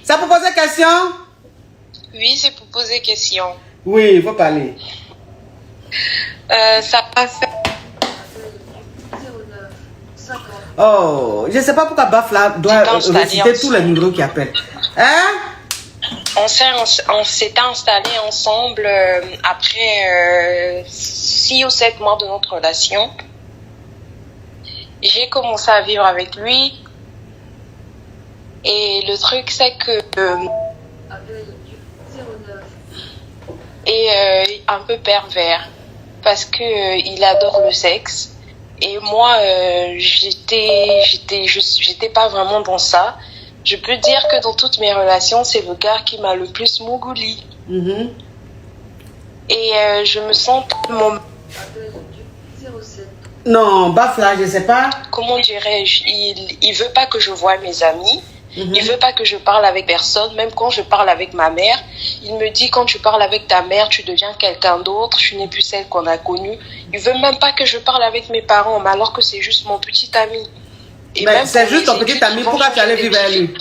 Ça pour poser question? Oui, c'est pour poser question. Oui, il faut parler. Ça va faire... Oh, je ne sais pas pourquoi Bafla doit réciter tous les numéros qui appellent. Hein? On s'était installé ensemble après 6 ou 7 mois de notre relation. J'ai commencé à vivre avec lui. Et le truc, c'est que... un peu pervers. Parce que il adore le sexe. Et moi, j'étais pas vraiment dans ça. Je peux dire que dans toutes mes relations, c'est le gars qui m'a le plus mougouli. Et je me sens tellement... Non, Bafla, je ne sais pas. Comment dirais-je, il veut pas que je voie mes amis. Il veut pas que je parle avec personne. Même quand je parle avec ma mère, il me dit quand tu parles avec ta mère, tu deviens quelqu'un d'autre. Tu n'es plus celle qu'on a connue. Il veut même pas que je parle avec mes parents, mais alors que c'est juste mon petit ami. C'est juste ton petit ami, pourquoi tu allais vivre avec lui?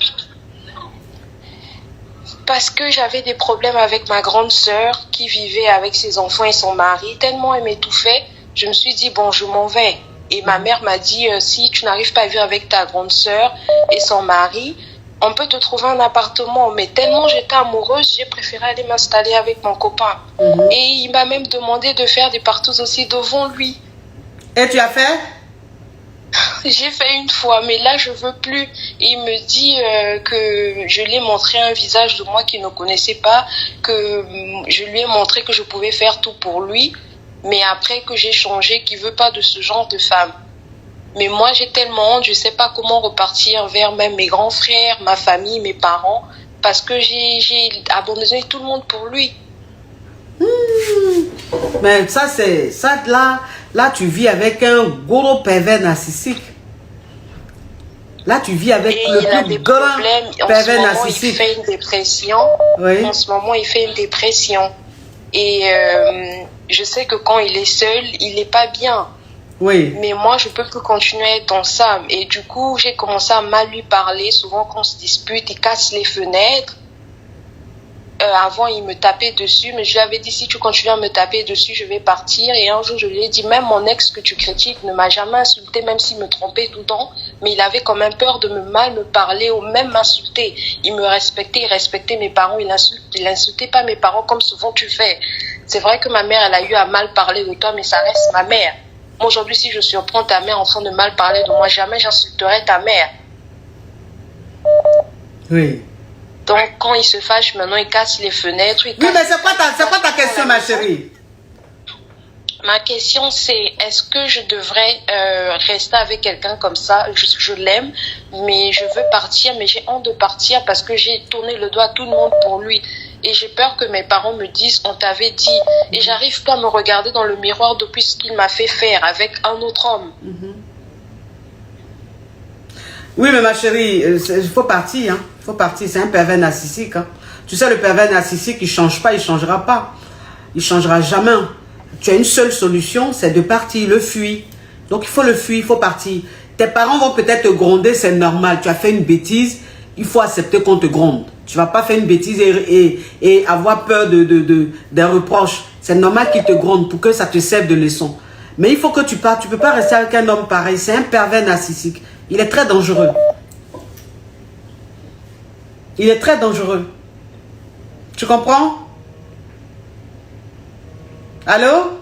Parce que j'avais des problèmes avec ma grande sœur qui vivait avec ses enfants et son mari. Tellement elle m'étouffait, je me suis dit, bon, je m'en vais. Et ma mère m'a dit, si tu n'arrives pas à vivre avec ta grande sœur et son mari, on peut te trouver un appartement. Mais tellement j'étais amoureuse, j'ai préféré aller m'installer avec mon copain. Et il m'a même demandé de faire des partous aussi devant lui. Et tu as fait? J'ai fait une fois, mais là je veux plus. Et il me dit que je lui ai montré un visage de moi qu'il ne connaissait pas, que je lui ai montré que je pouvais faire tout pour lui, mais après que j'ai changé, qu'il veut pas de ce genre de femme. Mais moi j'ai tellement honte, je sais pas comment repartir vers même mes grands frères, ma famille, mes parents, parce que j'ai abandonné tout le monde pour lui. Mais ça c'est ça là tu vis avec un gros pervers narcissique. Là tu vis avec le plus grand pervers narcissique. Il fait une dépression. Oui. En ce moment il fait une dépression. Et je sais que quand il est seul, il n'est pas bien. Oui. Mais moi, je peux plus continuer à être dans ça. Et du coup, j'ai commencé à mal lui parler. Souvent, quand on se dispute, il casse les fenêtres. Avant, il me tapait dessus. Mais je lui avais dit, si tu continues à me taper dessus, je vais partir. Et un jour, je lui ai dit, même mon ex que tu critiques ne m'a jamais insulté, même s'il me trompait tout le temps. Mais il avait quand même peur de me parler ou même m'insulter. Il me respectait, il respectait mes parents. Il insultait pas mes parents comme souvent tu fais. C'est vrai que ma mère, elle a eu à mal parler de toi, mais ça reste ma mère. Moi, aujourd'hui, si je surprends ta mère en train de mal parler de moi, jamais j'insulterai ta mère. Oui. Donc, quand il se fâche, maintenant, il casse les fenêtres. Oui, mais c'est quoi ta question, ma chérie? Ma question, c'est est-ce que je devrais rester avec quelqu'un comme ça? Je l'aime, mais je veux partir, mais j'ai honte de partir parce que j'ai tourné le doigt à tout le monde pour lui. Et j'ai peur que mes parents me disent, on t'avait dit. Et j'arrive pas à me regarder dans le miroir depuis ce qu'il m'a fait faire avec un autre homme. Oui, mais ma chérie, il faut partir. Hein. Il faut partir. C'est un pervers narcissique. Hein. Tu sais, le pervers narcissique, il ne change pas, il ne changera pas. Il ne changera jamais. Tu as une seule solution, c'est de partir, le fuir. Donc, il faut le fuir, il faut partir. Tes parents vont peut-être te gronder, c'est normal. Tu as fait une bêtise, il faut accepter qu'on te gronde. Tu ne vas pas faire une bêtise et avoir peur des reproches. C'est normal qu'ils te grondent pour que ça te serve de leçon. Mais il faut que tu partes. Tu ne peux pas rester avec un homme pareil. C'est un pervers narcissique. Il est très dangereux. Il est très dangereux. Tu comprends? Allô?